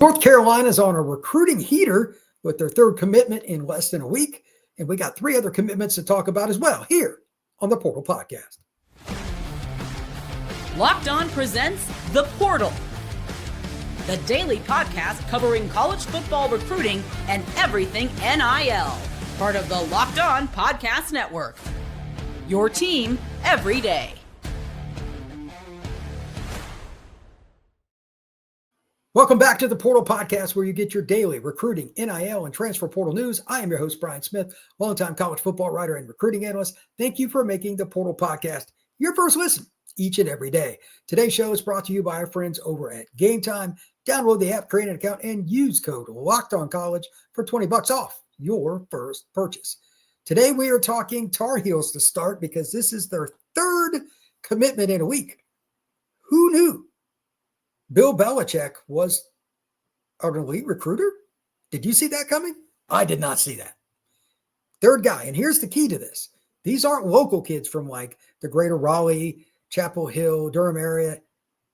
North Carolina's on a recruiting heater with their third commitment in less than a week. And we got 3 other commitments to talk about as well here on the Portal Podcast. Locked On presents The Portal, the daily podcast covering college football recruiting and everything NIL. Part of the Locked On Podcast Network. Your team every day. Welcome back to the Portal Podcast, where you get your daily recruiting, NIL, and transfer portal news. I am your host, Brian Smith, longtime college football writer and recruiting analyst. Thank you for making the Portal Podcast your first listen each and every day. Today's show is brought to you by our friends over at Gametime. Download the app, create an account, and use code LOCKEDONCollege for $20 off your first purchase. Today we are talking Tar Heels to start because this is their third commitment in a week. Who knew Bill Belichick was an elite recruiter? Did you see that coming? I did not see that. Third guy, and here's the key to this. These aren't local kids from like the greater Raleigh, Chapel Hill, Durham area.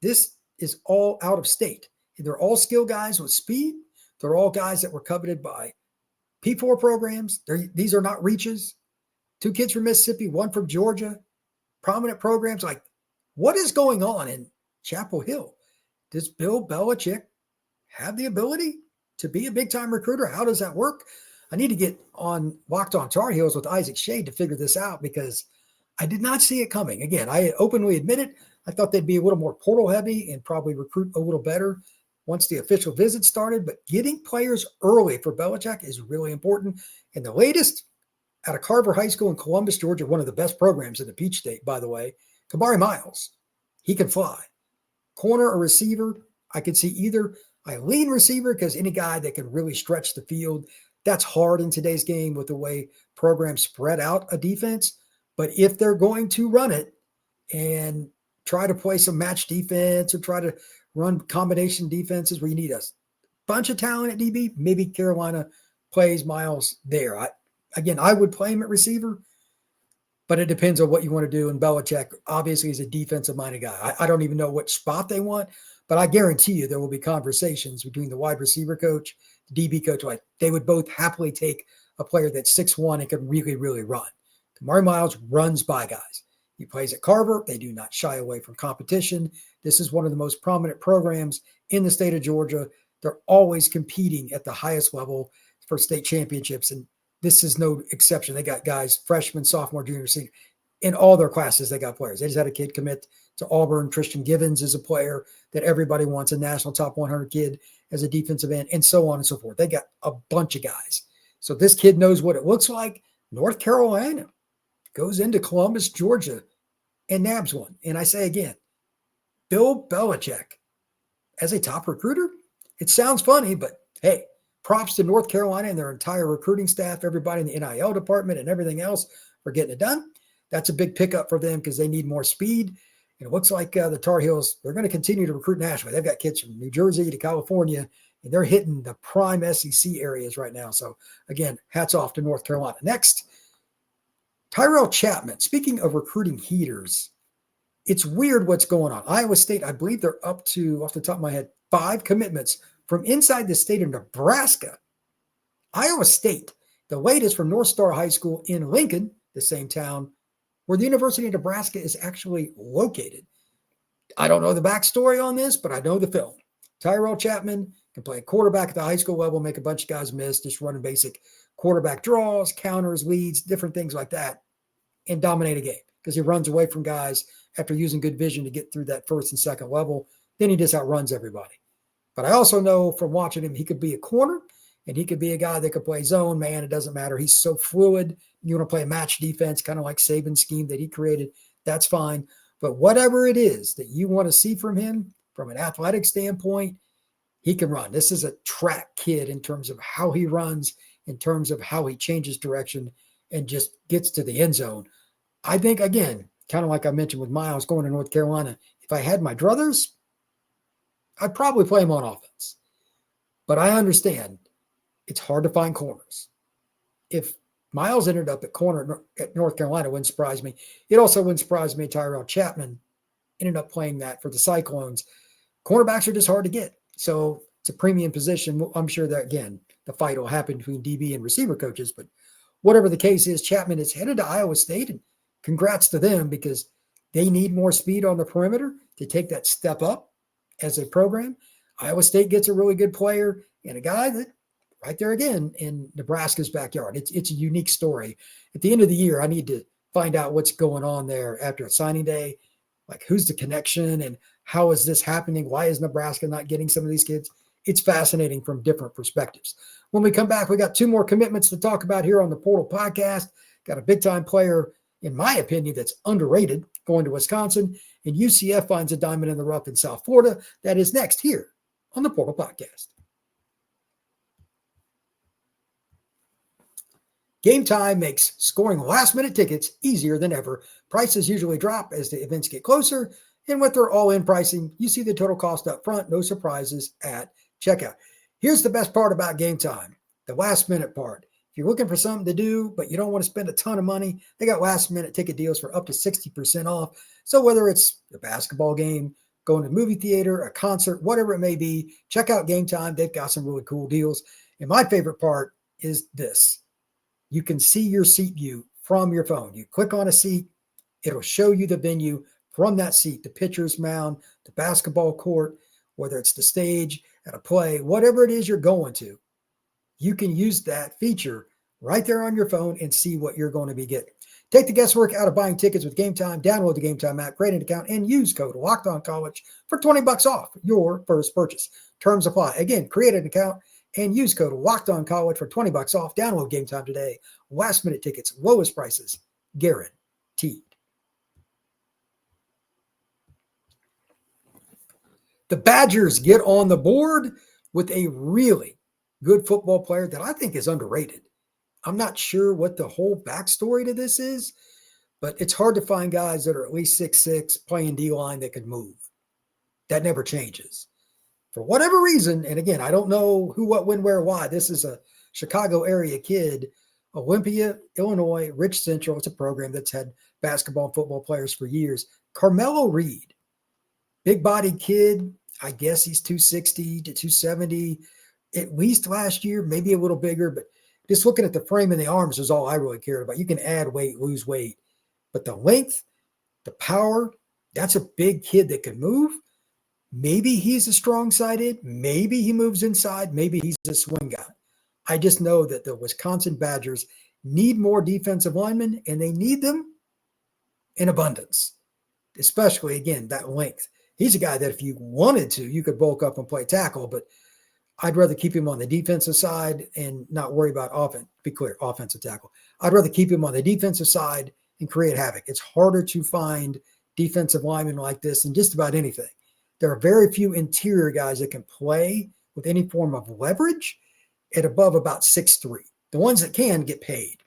This is all out of state. They're all skill guys with speed. They're all guys that were coveted by P4 programs. These are not reaches. 2 kids from Mississippi, 1 from Georgia. Prominent programs. Like, what is going on in Chapel Hill? Does Bill Belichick have the ability to be a big-time recruiter? How does that work? I need to get on Locked On Tar Heels with Isaac Shade to figure this out because I did not see it coming. Again, I openly admit it. I thought they'd be a little more portal heavy and probably recruit a little better once the official visit started. But getting players early for Belichick is really important. And the latest out of Carver High School in Columbus, Georgia, one of the best programs in the Peach State, by the way, Kei'Maurii Miles. He can fly. Corner or receiver, I could see either. I lean receiver because any guy that can really stretch the field, that's hard in today's game with the way programs spread out a defense. But if they're going to run it and try to play some match defense or try to run combination defenses where you need a bunch of talent at DB, maybe Carolina plays Miles there. I would play him at receiver, but it depends on what you want to do. And Belichick obviously is a defensive-minded guy. I don't even know what spot they want, but I guarantee you there will be conversations between the wide receiver coach, the DB coach. Like, they would both happily take a player that's 6'1" and can really, really run. Kei'Maurii Miles runs by guys. He plays at Carver. They do not shy away from competition. This is one of the most prominent programs in the state of Georgia. They're always competing at the highest level for state championships, and this is no exception. They got guys, freshmen, sophomore, junior, senior. In all their classes, they got players. They just had a kid commit to Auburn. Christian Givens is a player that everybody wants, a national top 100 kid as a defensive end, and so on and so forth. They got a bunch of guys. So this kid knows what it looks like. North Carolina goes into Columbus, Georgia, and nabs one. And I say again, Bill Belichick as a top recruiter, it sounds funny, but hey, props to North Carolina and their entire recruiting staff, everybody in the NIL department and everything else for getting it done. That's a big pickup for them because they need more speed. And it looks like the Tar Heels, they're going to continue to recruit nationally. They've got kids from New Jersey to California, and they're hitting the prime SEC areas right now. So, again, hats off to North Carolina. Next, Tyrell Chatman. Speaking of recruiting heaters, it's weird what's going on. Iowa State, I believe they're up to, off the top of my head, 5 commitments from inside the state of Nebraska. Iowa State, the latest from North Star High School in Lincoln, the same town where the University of Nebraska is actually located. I don't know the backstory on this, but I know the film. Tyrell Chatman can play quarterback at the high school level, make a bunch of guys miss, just running basic quarterback draws, counters, leads, different things like that, and dominate a game because he runs away from guys after using good vision to get through that first and second level. Then he just outruns everybody. But I also know from watching him, he could be a corner, and he could be a guy that could play zone, man. It doesn't matter. He's so fluid. You want to play a match defense, kind of like Saban's scheme that he created. That's fine. But whatever it is that you want to see from him, from an athletic standpoint, he can run. This is a track kid in terms of how he runs, in terms of how he changes direction and just gets to the end zone. I think, again, kind of like I mentioned with Miles going to North Carolina, if I had my druthers, I'd probably play him on offense. But I understand it's hard to find corners. If Miles ended up at corner at North Carolina, it wouldn't surprise me. It also wouldn't surprise me Tyrell Chatman ended up playing that for the Cyclones. Cornerbacks are just hard to get. So It's a premium position. I'm sure that, again, the fight will happen between DB and receiver coaches, but whatever the case is, Chatman is headed to Iowa State, and congrats to them because they need more speed on the perimeter to take that step up as a program. Iowa State gets a really good player and a guy that right there again in Nebraska's backyard. It's a unique story. At the end of the year, I need to find out what's going on there after a signing day. Like, who's the connection and how is this happening? Why is Nebraska not getting some of these kids? It's fascinating from different perspectives. When we come back, we got 2 more commitments to talk about here on the Portal Podcast. Got a big-time player, in my opinion, that's underrated going to Wisconsin, and UCF finds a diamond in the rough in South Florida. That is next here on the Portal Podcast. Gametime makes scoring last-minute tickets easier than ever. Prices usually drop as the events get closer, and with their all-in pricing, you see the total cost up front, no surprises at checkout. Here's the best part about Gametime, the last-minute part. If you're looking for something to do, but you don't want to spend a ton of money, they got last-minute ticket deals for up to 60% off. So whether it's a basketball game, going to the movie theater, a concert, whatever it may be, check out Gametime. They've got some really cool deals. And my favorite part is this. You can see your seat view from your phone. You click on a seat, it'll show you the venue from that seat, the pitcher's mound, the basketball court, whether it's the stage at a play, whatever it is you're going to. You can use that feature right there on your phone and see what you're going to be getting. Take the guesswork out of buying tickets with Gametime. Download the Gametime app, create an account, and use code LOCKEDONCollege for $20 off your first purchase. Terms apply. Again, create an account and use code LOCKEDONCollege for $20 off. Download Gametime today. Last-minute tickets, lowest prices, guaranteed. The Badgers get on the board with a really good football player that I think is underrated. I'm not sure what the whole backstory to this is, but it's hard to find guys that are at least 6'6", playing D-line that can move. That never changes. For whatever reason, and again, I don't know who, what, when, where, why. This is a Chicago area kid, Olympia, Illinois, Rich Central. It's a program that's had basketball and football players for years. Carmelow Reed, big-bodied kid. I guess he's 260 to 270, at least last year, maybe a little bigger, but just looking at the frame and the arms is all I really cared about. You can add weight, lose weight, but the length, the power, that's a big kid that can move. Maybe he's a strong-sided. Maybe he moves inside. Maybe he's a swing guy. I just know that the Wisconsin Badgers need more defensive linemen, and they need them in abundance, especially, again, that length. He's a guy that if you wanted to, you could bulk up and play tackle, but I'd rather keep him on the defensive side and not worry about offense. Be clear, offensive tackle. I'd rather keep him on the defensive side and create havoc. It's harder to find defensive linemen like this than just about anything. There are very few interior guys that can play with any form of leverage at above about 6'3". The ones that can get paid.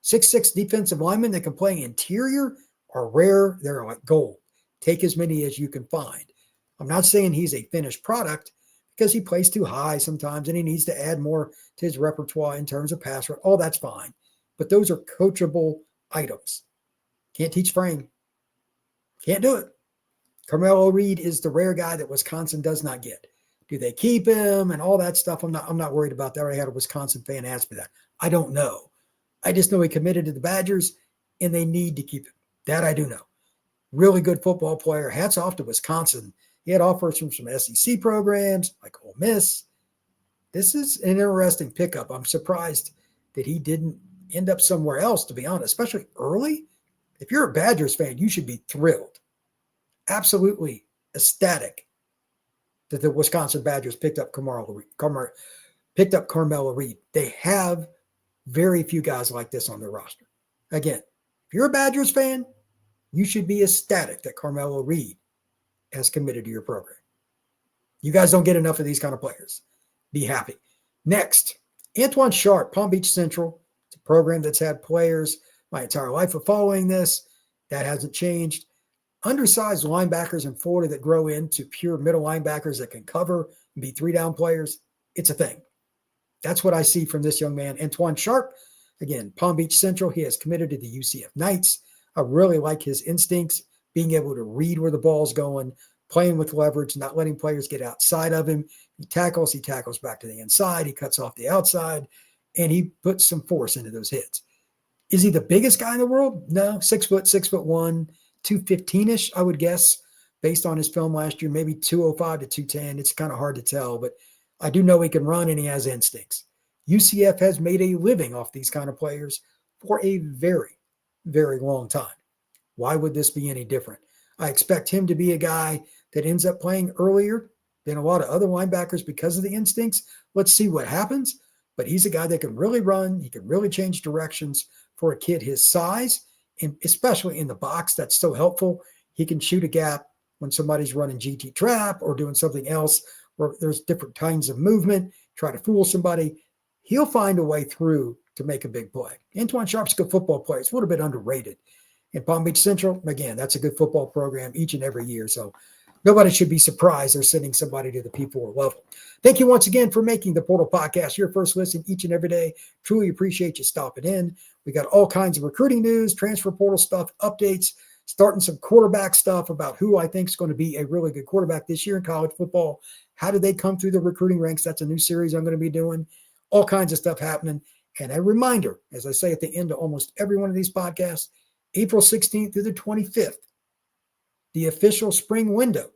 6'6" defensive linemen that can play interior are rare. They're like gold. Take as many as you can find. I'm not saying he's a finished product because he plays too high sometimes and he needs to add more to his repertoire in terms of pass rush. All that's fine. But those are coachable items. Can't teach frame. Can't do it. Carmelow Reed is the rare guy that Wisconsin does not get. Do they keep him and all that stuff? I'm not worried about that. I already had a Wisconsin fan ask me that. I don't know. I just know he committed to the Badgers and they need to keep him. That I do know. Really good football player. Hats off to Wisconsin. He had offers from some SEC programs like Ole Miss. This is an interesting pickup. I'm surprised that he didn't end up somewhere else, to be honest, especially early. If you're a Badgers fan, you should be thrilled. Absolutely ecstatic that the Wisconsin Badgers picked up Carmelow Reed. They have very few guys like this on their roster. Again, if you're a Badgers fan, you should be ecstatic that Carmelow Reed has committed to your program. You guys don't get enough of these kind of players. Be happy. Next, Antoine Sharp, Palm Beach Central. It's a program that's had players my entire life of following this. That hasn't changed. Undersized linebackers in Florida that grow into pure middle linebackers that can cover and be three-down players. It's a thing. That's what I see from this young man. Antoine Sharp, again, Palm Beach Central. He has committed to the UCF Knights. I really like his instincts, being able to read where the ball's going, playing with leverage, not letting players get outside of him. He tackles back to the inside, he cuts off the outside, and he puts some force into those hits. Is he the biggest guy in the world? No, 6'1", 215-ish, I would guess, based on his film last year, maybe 205 to 210. It's kind of hard to tell, but I do know he can run and he has instincts. UCF has made a living off these kind of players for a very, very long time. Why would this be any different? I expect him to be a guy that ends up playing earlier than a lot of other linebackers because of the instincts. Let's see what happens. But he's a guy that can really run. He can really change directions for a kid his size, and especially in the box. That's so helpful. He can shoot a gap when somebody's running GT trap or doing something else where there's different kinds of movement, try to fool somebody. He'll find a way through to make a big play. Antoine Sharp's a good football player. It's a little bit underrated. In Palm Beach Central, again, that's a good football program each and every year. So nobody should be surprised they're sending somebody to the P4 level. Thank you once again for making the Portal Podcast your first listen each and every day. Truly appreciate you stopping in. We got all kinds of recruiting news, transfer portal stuff, updates, starting some quarterback stuff about who I think is going to be a really good quarterback this year in college football. How did they come through the recruiting ranks? That's a new series I'm going to be doing. All kinds of stuff happening. And a reminder, as I say at the end of almost every one of these podcasts, April 16th through the 25th, the official spring window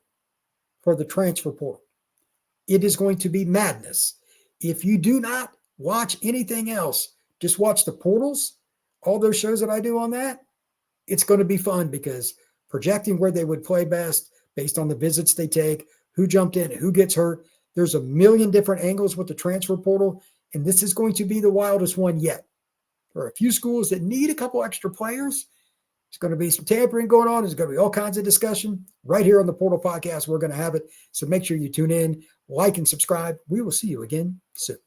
for the transfer portal. It is going to be madness. If you do not watch anything else, just watch the portals, all those shows that I do on that. It's going to be fun because projecting where they would play best based on the visits they take, who jumped in, who gets hurt. There's a million different angles with the transfer portal, and this is going to be the wildest one yet. There are a few schools that need a couple extra players. There's going to be some tampering going on. There's going to be all kinds of discussion right here on the Portal Podcast. We're going to have it. So make sure you tune in, like, and subscribe. We will see you again soon.